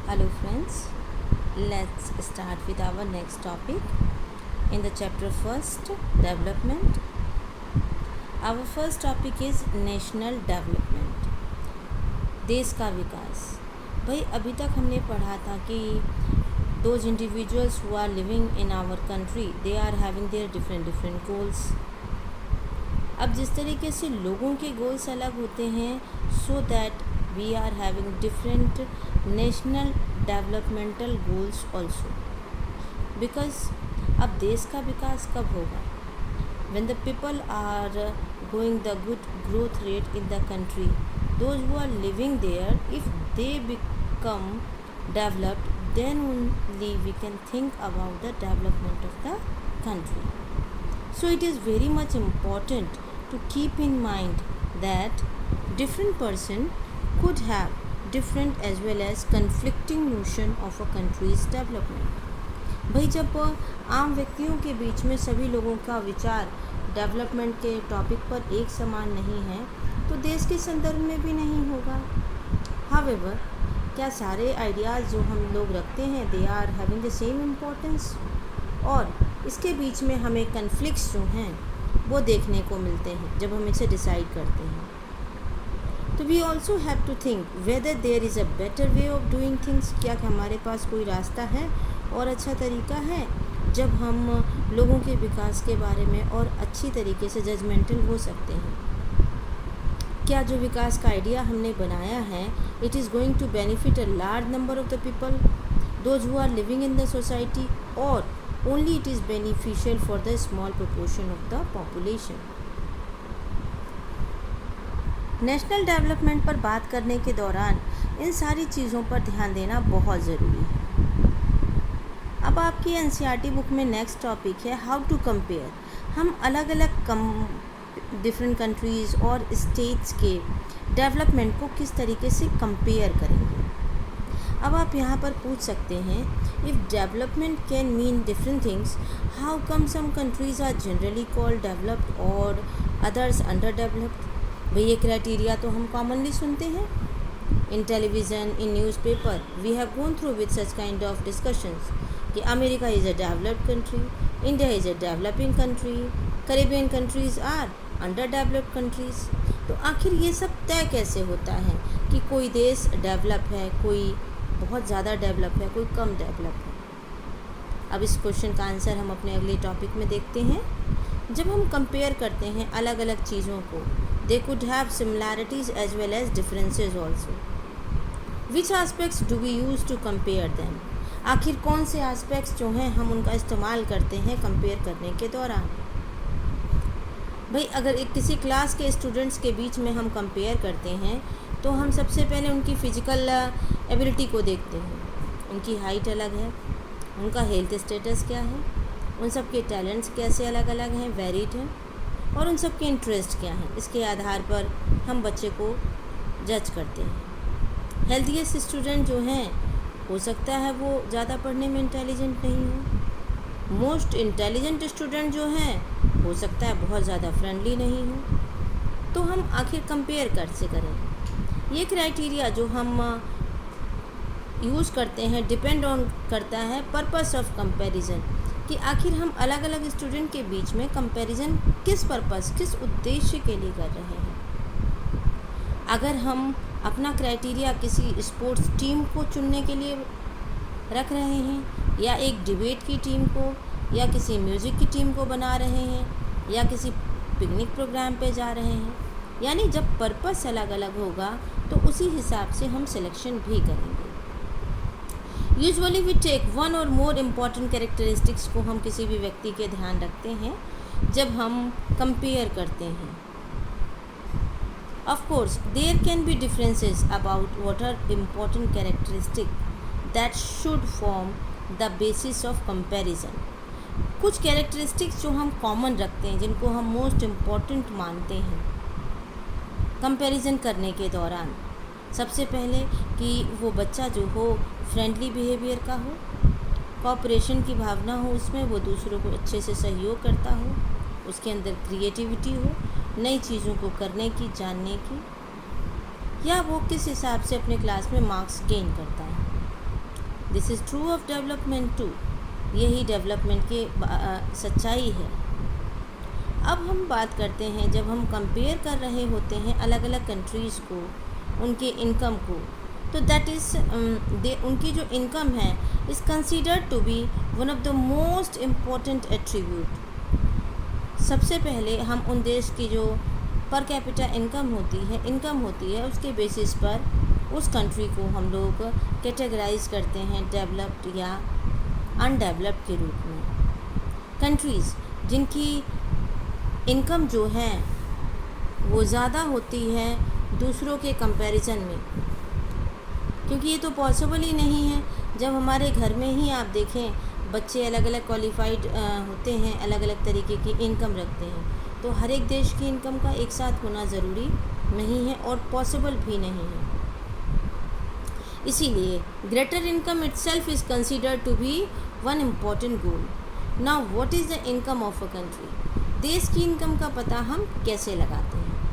Hello friends, let's start with our next topic in the chapter first development. Our first topic is national development, देश का विकास. भाई अभी तक हमने पढ़ा था कि those individuals who are living in our country they are having their different goals. अब जिस तरीके से लोगों के गोल्स अलग होते हैं so that we are having different national developmental goals also, because अब देश का विकास कब होगा? when the people are going the good growth rate in the country, those who are living there, if they become developed, then only we can think about the development of the country. So it is very much important to keep in mind that different person could have different as well as conflicting notion of a country's development. भाई जब आम व्यक्तियों के बीच में सभी लोगों का विचार डेवलपमेंट के टॉपिक पर एक समान नहीं है तो देश के संदर्भ में भी नहीं होगा. हावेवर क्या सारे आइडियाज़ जो हम लोग रखते हैं they are having the same importance, और इसके बीच में हमें कन्फ्लिक्ट्स जो हैं वो देखने को मिलते हैं जब हम इसे डिसाइड करते हैं. तो we also have to think whether there is a better way of doing things. क्या हमारे पास कोई रास्ता है और अच्छा तरीका है जब हम लोगों के विकास के बारे में और अच्छी तरीके से जजमेंटल हो सकते हैं. क्या जो विकास का आइडिया हमने बनाया है it is going to benefit a large number of the people those who are living in the society, और only it is beneficial for the small proportion of the population. National development पर बात करने के दौरान इन सारी चीज़ों पर ध्यान देना बहुत ज़रूरी है. अब आपकी एनसीईआरटी बुक में नेक्स्ट टॉपिक है हाउ टू कंपेयर. हम अलग अलग डिफरेंट कंट्रीज़ और स्टेट्स के डेवलपमेंट को किस तरीके से कंपेयर करेंगे. अब आप यहाँ पर पूछ सकते हैं if development can mean different things, how come some countries are generally called developed और अदर्स अंडर डेवलप्ड. भाई ये क्राइटेरिया तो हम कॉमनली सुनते हैं in television, in newspaper. We have gone through with such kind of discussions कि America is a developed country, India is a developing country, Caribbean countries are under developed countries. तो आखिर ये सब तय कैसे होता है कि कोई देश डेवलप है, कोई बहुत ज़्यादा डेवलप है, कोई कम डेवलप है. अब इस क्वेश्चन का आंसर हम अपने अगले टॉपिक में देखते हैं. जब हम कंपेयर करते हैं अलग अलग चीज़ों को, they could have similarities as well as differences also. Which aspects do we use to compare them. आखिर कौन से एस्पेक्ट्स जो हैं हम उनका इस्तेमाल करते हैं कंपेयर करने के दौरान. भाई अगर एक किसी क्लास के स्टूडेंट्स के बीच में हम कंपेयर करते हैं तो हम सबसे पहले उनकी फ़िज़िकल एबिलिटी को देखते हैं. उनकी हाइट अलग है, उनका हेल्थ स्टेटस क्या है, उन सब के टैलेंट्स कैसे अलग अलग हैं, वेरिड हैं, और उन सब के इंटरेस्ट क्या हैं. इसके आधार पर हम बच्चे को जज करते हैं. हेल्थीएस्ट स्टूडेंट जो हैं हो सकता है वो ज़्यादा पढ़ने में इंटेलिजेंट नहीं हो. मोस्ट इंटेलिजेंट स्टूडेंट जो हैं हो सकता है बहुत ज़्यादा फ्रेंडली नहीं हो. तो हम आखिर कंपेयर कैसे करें. ये क्राइटेरिया जो हम यूज़ करते हैं डिपेंड ऑन करता है पर्पस ऑफ कंपैरिजन, कि आखिर हम अलग अलग स्टूडेंट के बीच में कंपैरिजन किस पर्पस, किस उद्देश्य के लिए कर रहे हैं. अगर हम अपना क्राइटेरिया किसी स्पोर्ट्स टीम को चुनने के लिए रख रहे हैं, या एक डिबेट की टीम को, या किसी म्यूज़िक की टीम को बना रहे हैं, या किसी पिकनिक प्रोग्राम पे जा रहे हैं, यानी जब पर्पस अलग अलग होगा तो उसी हिसाब से हम सिलेक्शन भी करेंगे. यूजुअली वी टेक वन और मोर इम्पॉर्टेंट कैरेक्टरिस्टिक्स को हम किसी भी व्यक्ति के ध्यान रखते हैं जब हम कंपेयर करते हैं. Of course there can be differences about what are important characteristic that should form the basis of comparison. कुछ कैरेक्टरिस्टिक्स जो हम कॉमन रखते हैं, जिनको हम मोस्ट इम्पॉर्टेंट मानते हैं कंपैरिजन करने के दौरान. सबसे पहले कि वो बच्चा जो हो फ्रेंडली बिहेवियर का हो, कोऑपरेशन की भावना हो उसमें, वो दूसरों को अच्छे से सहयोग करता हो, उसके अंदर क्रिएटिविटी हो नई चीज़ों को करने की, जानने की, या वो किस हिसाब से अपने क्लास में मार्क्स गेन करता है. This is true of development too. यही डेवलपमेंट की सच्चाई है। अब हम बात करते हैं, जब हम कंपेयर कर रहे होते हैं अलग अलग कंट्रीज़ को, उनके इनकम को, तो दैट इज़ उनकी जो इनकम है is considered to be one of the most important attribute. सबसे पहले हम उन देश की जो पर कैपिटा इनकम होती है उसके बेसिस पर उस कंट्री को हम लोग कैटेगराइज करते हैं डेवलप्ड या अनडेवलप्ड के रूप में। कंट्रीज़ जिनकी इनकम जो है वो ज़्यादा होती है दूसरों के कंपैरिजन में, क्योंकि ये तो पॉसिबल ही नहीं है। जब हमारे घर में ही आप देखें बच्चे अलग अलग क्वालिफाइड होते हैं, अलग अलग तरीके की इनकम रखते हैं, तो हर एक देश की इनकम का एक साथ होना ज़रूरी नहीं है और पॉसिबल भी नहीं है। इसीलिए greater income itself is considered to be one important goal. Now what is the income of a country? देश की इनकम का पता हम कैसे लगाते हैं?